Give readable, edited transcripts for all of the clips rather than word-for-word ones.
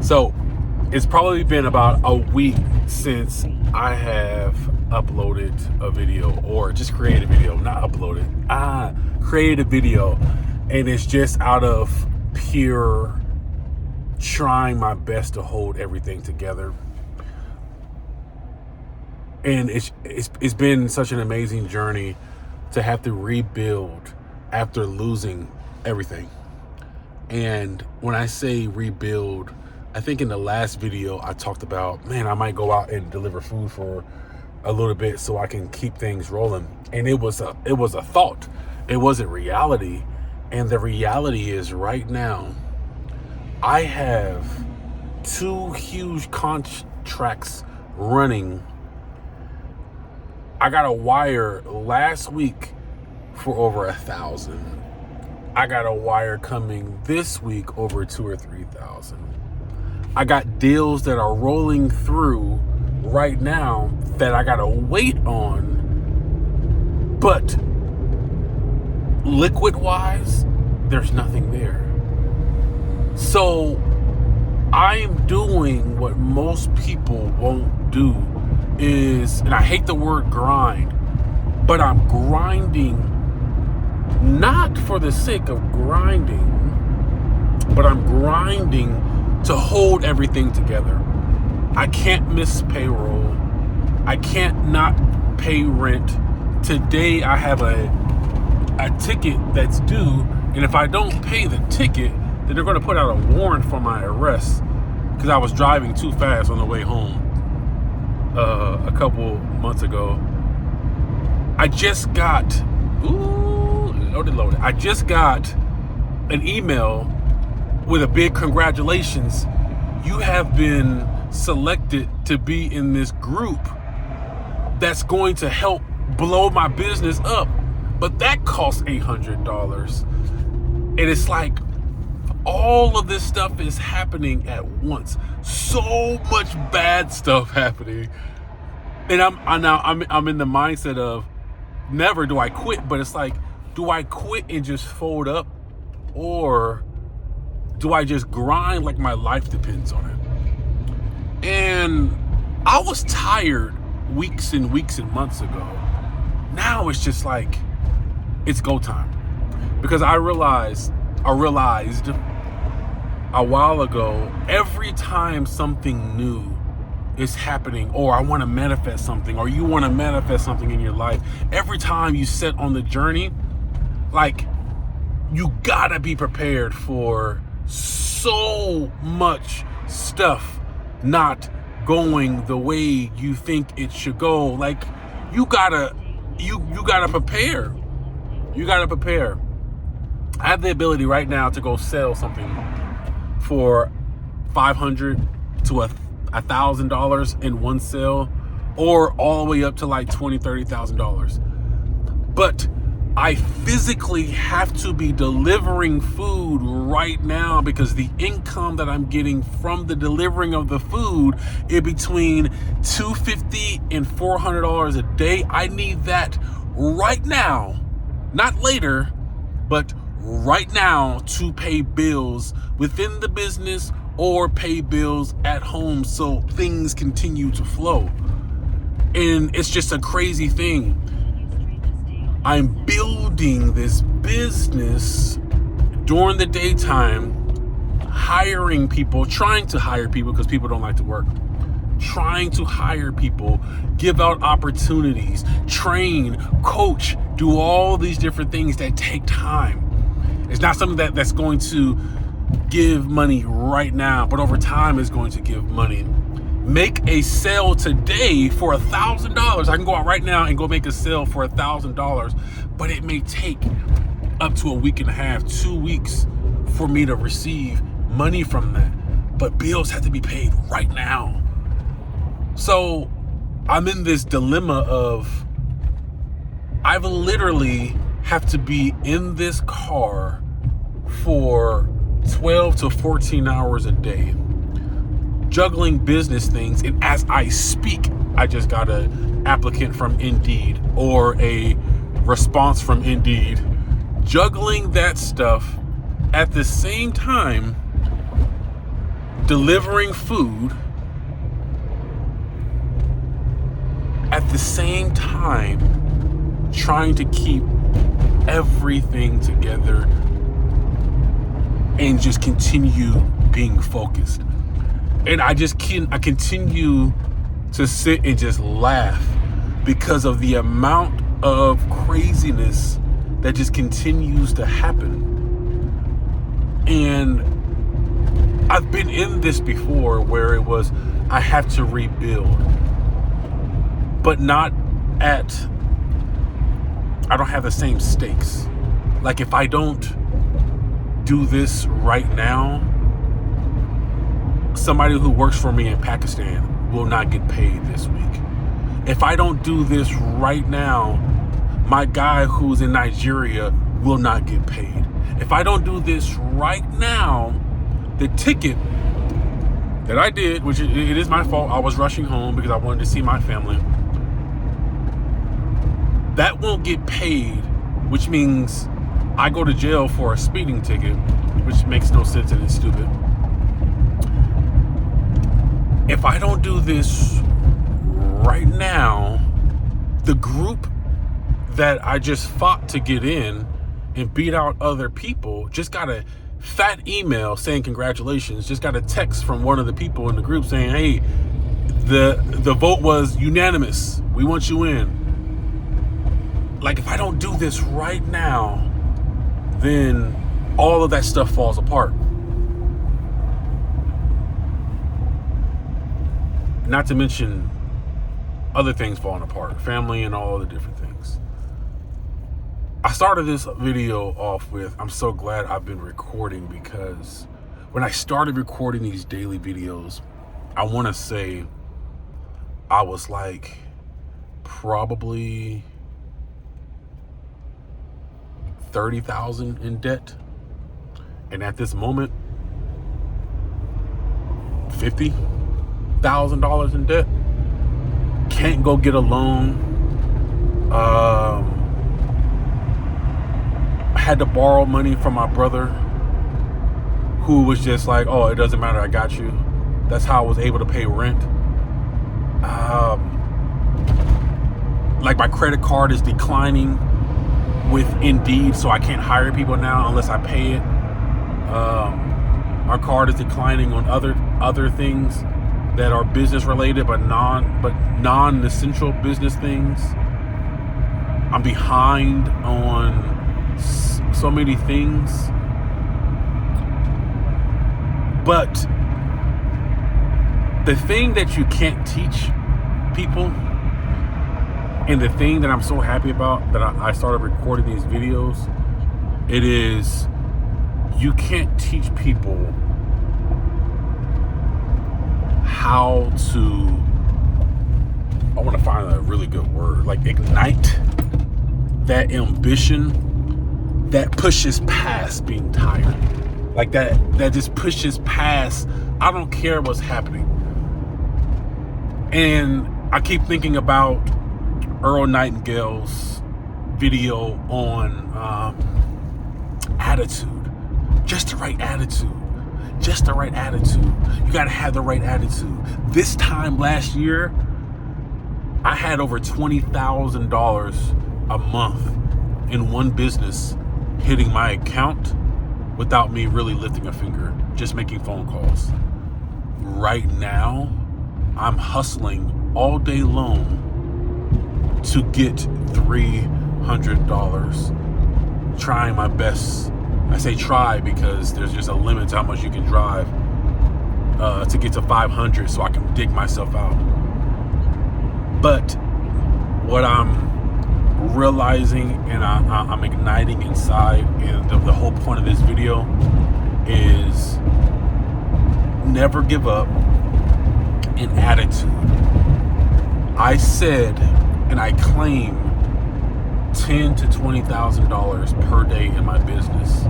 So it's probably been about a week since I have uploaded a video, or just created a video, not uploaded. Created a video, and it's just out of pure trying my best to hold everything together. And it's been such an amazing journey to have to rebuild after losing everything. And when I say rebuild, I think in the last video I talked about, man, I might go out and deliver food for a little bit so I can keep things rolling. And it was a thought. It wasn't reality. And the reality is right now, I have 2 huge contracts running. I got a wire last week for over 1,000. I got a wire coming this week over 2,000 or 3,000. I got deals that are rolling through right now that I gotta wait on, but liquid wise, there's nothing there. So I am doing what most people won't do is, and I hate the word grind, but I'm grinding not for the sake of grinding, but I'm grinding to hold everything together. I can't miss payroll. I can't not pay rent. Today I have a ticket that's due, and if I don't pay the ticket, then they're going to put out a warrant for my arrest because I was driving too fast on the way home a couple months ago. I just got loaded. I just got an email with a big congratulations. You have been selected to be in this group that's going to help blow my business up. But that costs $800. And it's like all of this stuff is happening at once. So much bad stuff happening. And I'm in the mindset of never do I quit, but it's like, do I quit and just fold up, or do I just grind like my life depends on it? And I was tired weeks and months ago. Now it's just like, it's go time. Because I realized a while ago, every time something new is happening, or I want to manifest something, or you want to manifest something in your life, every time you set on the journey, like, you gotta be prepared for so much stuff not going the way you think it should go. Like, you gotta prepare. You gotta prepare. I have the ability right now to go sell something for $500 to $1,000 in one sale, or all the way up to like $20,000-$30,000. But I physically have to be delivering food right now, because the income that I'm getting from the delivering of the food is between $250 and $400 a day. I need that right now, not later, but right now, to pay bills within the business or pay bills at home so things continue to flow. And it's just a crazy thing. I'm building this business during the daytime, hiring people, trying to hire people because people don't like to work. Trying to hire people, give out opportunities, train, coach, do all these different things that take time. It's not something that's going to give money right now, but over time is going to give money. Make a sale today for $1,000. I can go out right now and go make a sale for $1,000, but it may take up to a week and a half, 2 weeks for me to receive money from that. But bills have to be paid right now. So I'm in this dilemma of, I've literally have to be in this car for 12 to 14 hours a day, juggling business things. And as I speak, I just got an applicant from Indeed, or a response from Indeed, juggling that stuff at the same time, delivering food at the same time trying to keep everything together and just continue being focused. And I continue to sit and just laugh because of the amount of craziness that just continues to happen. And I've been in this before where it was, I have to rebuild, but not at, I don't have the same stakes. Like if I don't do this right now, somebody who works for me in Pakistan will not get paid this week. If I don't do this right now, my guy who's in Nigeria will not get paid. If I don't do this right now, the ticket that I did, which it is my fault, I was rushing home because I wanted to see my family, that won't get paid, which means I go to jail for a speeding ticket, which makes no sense and it's stupid. If I don't do this right now, the group that I just fought to get in and beat out other people just got a fat email saying congratulations, just got a text from one of the people in the group saying, hey, the vote was unanimous, we want you in. Like if I don't do this right now, then all of that stuff falls apart. Not to mention other things falling apart, family and all the different things. I started this video off with, I'm so glad I've been recording, because when I started recording these daily videos, I want to say I was like probably 30,000 in debt. And at this moment, $50,000 in debt. Can't go get a loan. Had to borrow money from my brother, who was just like, oh, it doesn't matter, I got you. That's how I was able to pay rent. Like my credit card is declining with Indeed, so I can't hire people now unless I pay it. My card is declining on other things that are business related, but non-essential business things. I'm behind on so many things, but the thing that you can't teach people, and the thing that I'm so happy about that I started recording these videos, it is, you can't teach people how to, I want to find a really good word, like ignite that ambition that pushes past being tired. Like that just pushes past, I don't care what's happening. And I keep thinking about Earl Nightingale's video on attitude. Just the right attitude. Just the right attitude. You got to have the right attitude. This time last year, I had over $20,000 a month in one business hitting my account without me really lifting a finger, just making phone calls. Right now, I'm hustling all day long to get $300. Trying my best. I say try because there's just a limit to how much you can drive to get to 500 so I can dig myself out. But what I'm realizing and I'm igniting inside, and the whole point of this video is never give up in attitude. I said and I claim $10,000 to $20,000 per day in my business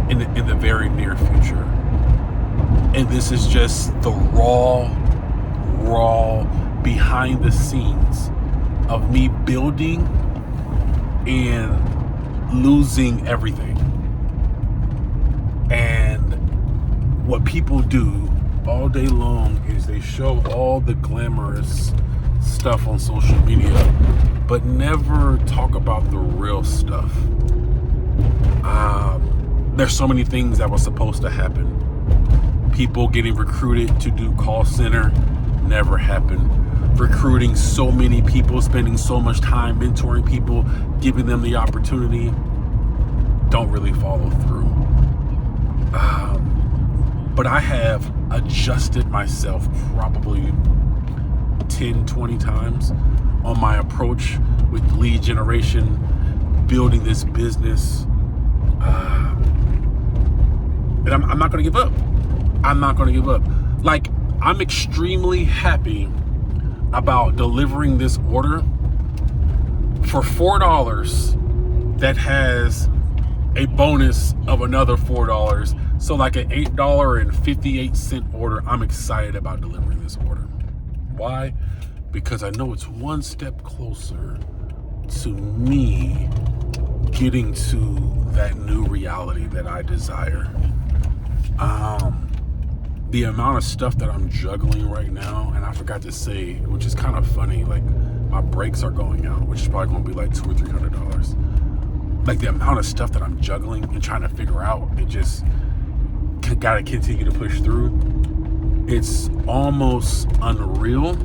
in the very near future. And this is just the raw behind the scenes of me building and losing everything. And what people people do all day long is they show all the glamorous stuff on social media, but never talk about the real stuff. There's so many things that were supposed to happen. People getting recruited to do call center, never happened. Recruiting so many people, spending so much time mentoring people, giving them the opportunity, don't really follow through. But I have adjusted myself probably 10, 20 times on my approach with lead generation, building this business. And I'm not going to give up. I'm not going to give up. Like, I'm extremely happy about delivering this order for $4 that has a bonus of another $4. So like an $8.58 order. I'm excited about delivering this order. Why? Because I know it's one step closer to me getting to that new reality that I desire. The amount of stuff that I'm juggling right now, and I forgot to say, which is kind of funny, like my brakes are going out, which is probably going to be like $200 or $300. Like the amount of stuff that I'm juggling and trying to figure out, it just got to continue to push through. It's almost unreal,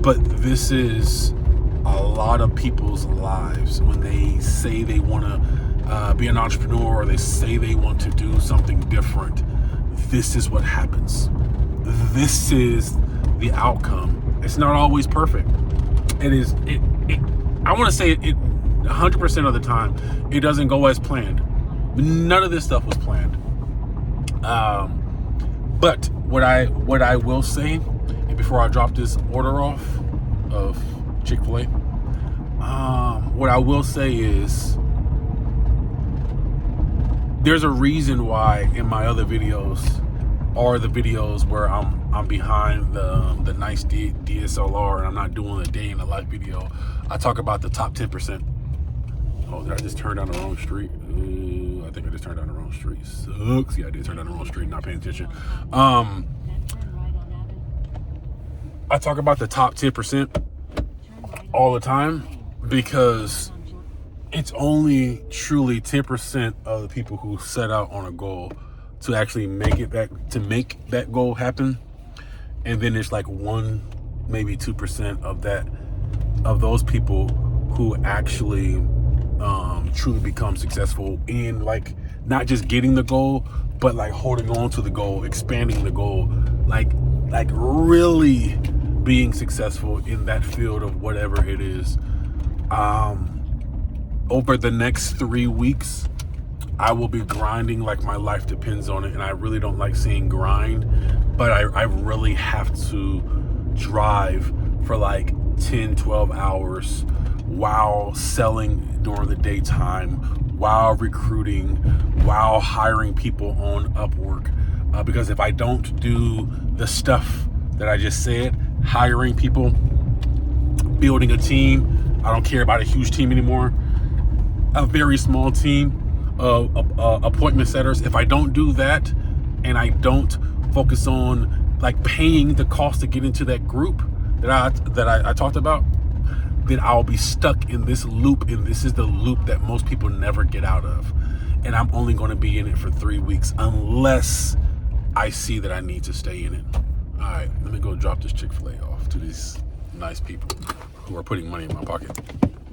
but this is a lot of people's lives when they say they want to be an entrepreneur, or they say they want to do something different. This is what happens. This is the outcome. It's not always perfect. I want to say it 100% of the time, it doesn't go as planned. None of this stuff was planned. But what I will say, and before I drop this order off of Chick-fil-A, what I will say is, there's a reason why in my other videos, or the videos where I'm behind the nice DSLR and I'm not doing a day in the life video, I talk about the top 10%. Oh, did I just turn down the wrong street? I think I just turned down the wrong street. Sucks. Yeah, I did turn down the wrong street, not paying attention. I talk about the top 10% all the time because it's only truly 10% of the people who set out on a goal to actually make that goal happen. And then there's like 1, maybe 2% of those people who actually truly become successful in, like, not just getting the goal, but like holding on to the goal, expanding the goal, like really being successful in that field of whatever it is. Over the next 3 weeks, I will be grinding like my life depends on it. And I really don't like saying grind, but I really have to drive for like 10, 12 hours while selling during the daytime, while recruiting, while hiring people on Upwork. Because if I don't do the stuff that I just said, hiring people, building a team, I don't care about a huge team anymore, a very small team of appointment setters. If I don't do that, and I don't focus on like paying the cost to get into that group that I talked about, then I'll be stuck in this loop, and this is the loop that most people never get out of. And I'm only going to be in it for 3 weeks unless I see that I need to stay in it. All right, let me go drop this Chick-fil-A off to these nice people who are putting money in my pocket.